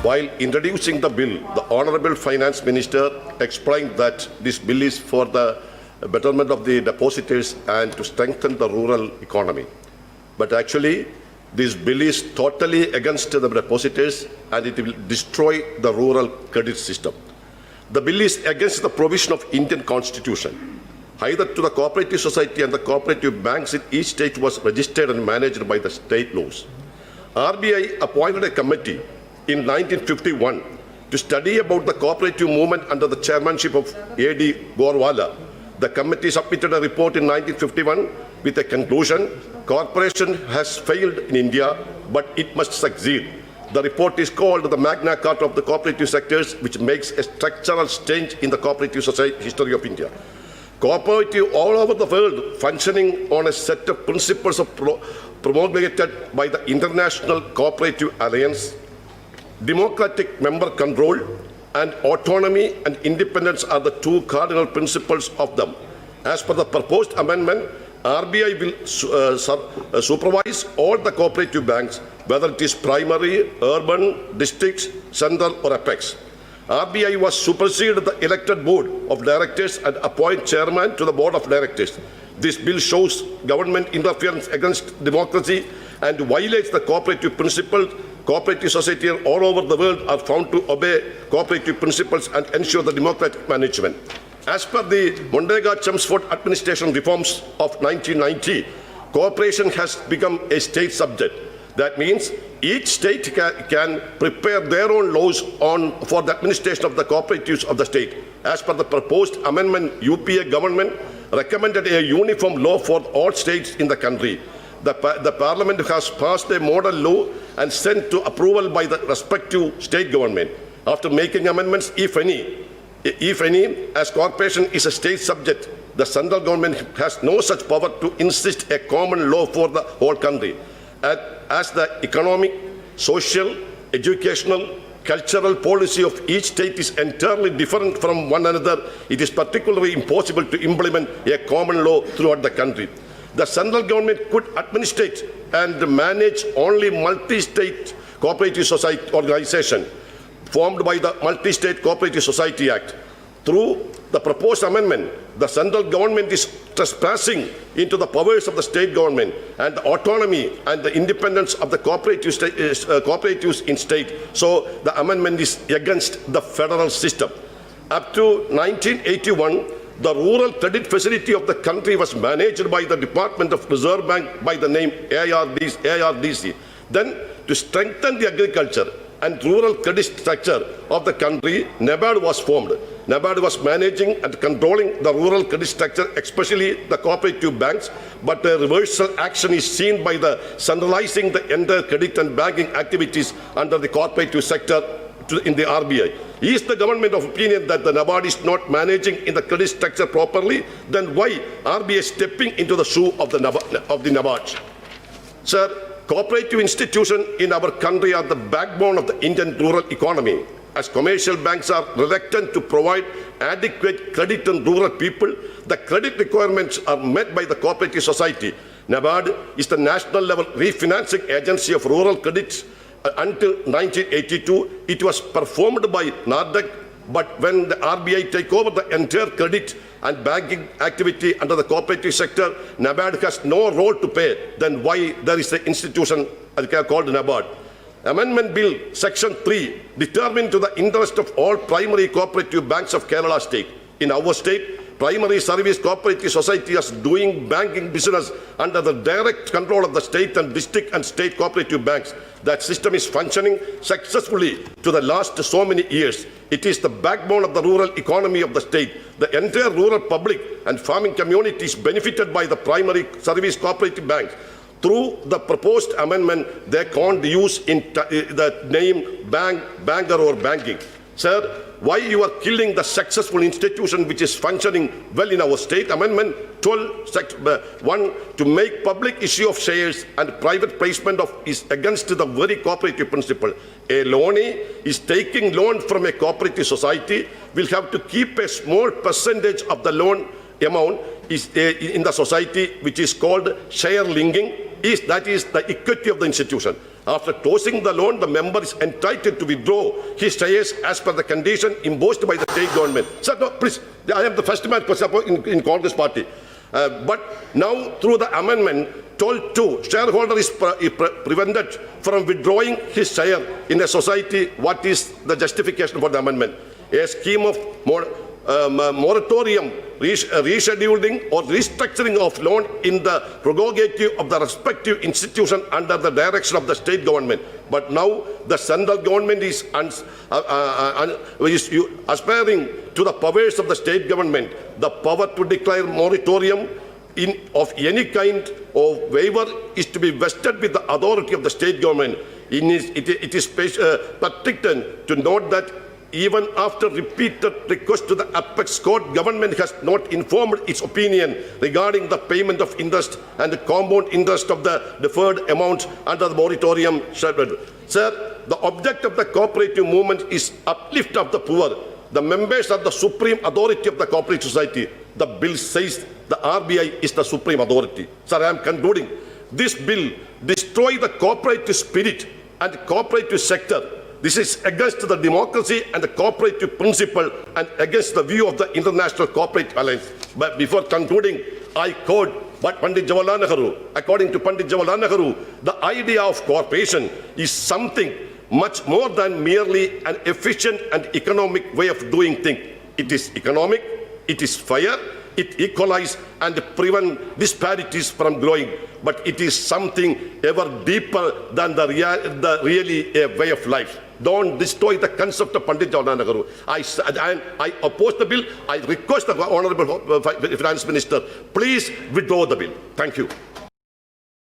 While introducing the bill, the Honourable Finance Minister explained that this bill is for the betterment of the depositors and to strengthen the rural economy. But actually, this bill is totally against the depositors and it will destroy the rural credit system. The bill is against the provision of Indian Constitution. Either to the cooperative society and the cooperative banks in each state was registered and managed by the state laws. RBI appointed a committee in 1951 to study about the cooperative movement under the chairmanship of A.D. Gorwala. The committee submitted a report in 1951 with a conclusion: cooperation has failed in India, but it must succeed. The report is called the Magna Carta of the cooperative sectors, which makes a structural change in the cooperative society history of India. Cooperative all over the world functioning on a set of principles of promulgated by the International Cooperative Alliance. Democratic member control and autonomy and independence are the two cardinal principles of them. As per the proposed amendment, RBI will supervise all the cooperative banks, whether it is primary, urban, districts, central or apex. RBI was superseded the elected board of directors and appoint chairman to the board of directors. This bill shows government interference against democracy and violates the cooperative principle. Cooperative society all over the world are found to obey cooperative principles and ensure the democratic management. As per the Montagu-Chelmsford administration reforms of 1990, cooperation has become a state subject. That means each state can prepare their own laws for the administration of the cooperatives of the state. As per the proposed amendment, UPA government recommended a uniform law for all states in the country. The Parliament has passed a model law and sent to approval by the respective state government. After making amendments, if any, as corporation is a state subject, the central government has no such power to insist a common law for the whole country. As the economic, social, educational, cultural policy of each state is entirely different from one another, it is particularly impossible to implement a common law throughout the country. The central government could administrate and manage only multi-state cooperative society organization formed by the Multi-State Cooperative Society Act. Through the proposed amendment, the central government is trespassing into the powers of the state government and the autonomy and the independence of the cooperatives in state. So the amendment is against the federal system. Up to 1981, the rural credit facility of the country was managed by the Department of Reserve Bank by the name ARDC. Then, to strengthen the agriculture and rural credit structure of the country, NABARD was formed. NABARD was managing and controlling the rural credit structure, especially the cooperative banks, but a reversal action is seen by the centralizing the entire credit and banking activities under the cooperative sector in the RBI. Is the government of opinion that the NABARD is not managing in the credit structure properly? Then why RBI is stepping into the shoe of the NABARD? Sir, cooperative institutions in our country are the backbone of the Indian rural economy. As commercial banks are reluctant to provide adequate credit to rural people, the credit requirements are met by the cooperative society. NABARD is the national level refinancing agency of rural credits. Until 1982, it was performed by NARDEC, but when the RBI take over the entire credit and banking activity under the cooperative sector, NABARD has no role to play. Then why there is an institution called NABARD? Amendment Bill Section 3 determined to the interest of all primary cooperative banks of Kerala state. In our state, primary service cooperative society is doing banking business under the direct control of the state and district and state cooperative banks. That system is functioning successfully to the last so many years. It is the backbone of the rural economy of the state. The entire rural public and farming community is benefited by the primary service cooperative banks. Through the proposed amendment, they can't use the name bank, banker or banking. Sir, why you are killing the successful institution which is functioning well in our state? Amendment 12(1) to make public issue of shares and private placement of is against the very cooperative principle. A loanee is taking loan from a cooperative society will have to keep a small percentage of the loan amount in the society, which is called share linking. that is the equity of the institution. After closing the loan, the member is entitled to withdraw his shares as per the condition imposed by the state government. Sir, no, please, I am the first man in Congress party. But now, through the amendment, told to shareholder is prevented from withdrawing his share in a society. What is the justification for the amendment? A scheme of moratorium, rescheduling or restructuring of loan in the prerogative of the respective institution under the direction of the state government. But now the central government is aspiring to the powers of the state government, the power to declare moratorium of any kind of waiver is to be vested with the authority of the state government. It is pertinent to note that even after repeated requests to the apex court, government has not informed its opinion regarding the payment of interest and the compound interest of the deferred amounts under the moratorium. Sir, the object of the cooperative movement is uplift of the poor. The members are the supreme authority of the cooperative society. The bill says the RBI is the supreme authority. Sir, I am concluding. This bill destroys the cooperative spirit and cooperative sector. This is against the democracy and the cooperative principle and against the view of the International Cooperative Alliance. But before concluding, I quote Pandit Jawaharlal Nehru. According to Pandit Jawaharlal Nehru, the idea of cooperation is something much more than merely an efficient and economic way of doing things. It is economic, it is fair, it equalizes and prevent disparities from growing. But it is something ever deeper than really a way of life. Don't destroy the concept of Pandit Jawaharlal Nehru. I oppose the bill. I request the Honorable Finance Minister, please withdraw the bill. Thank you.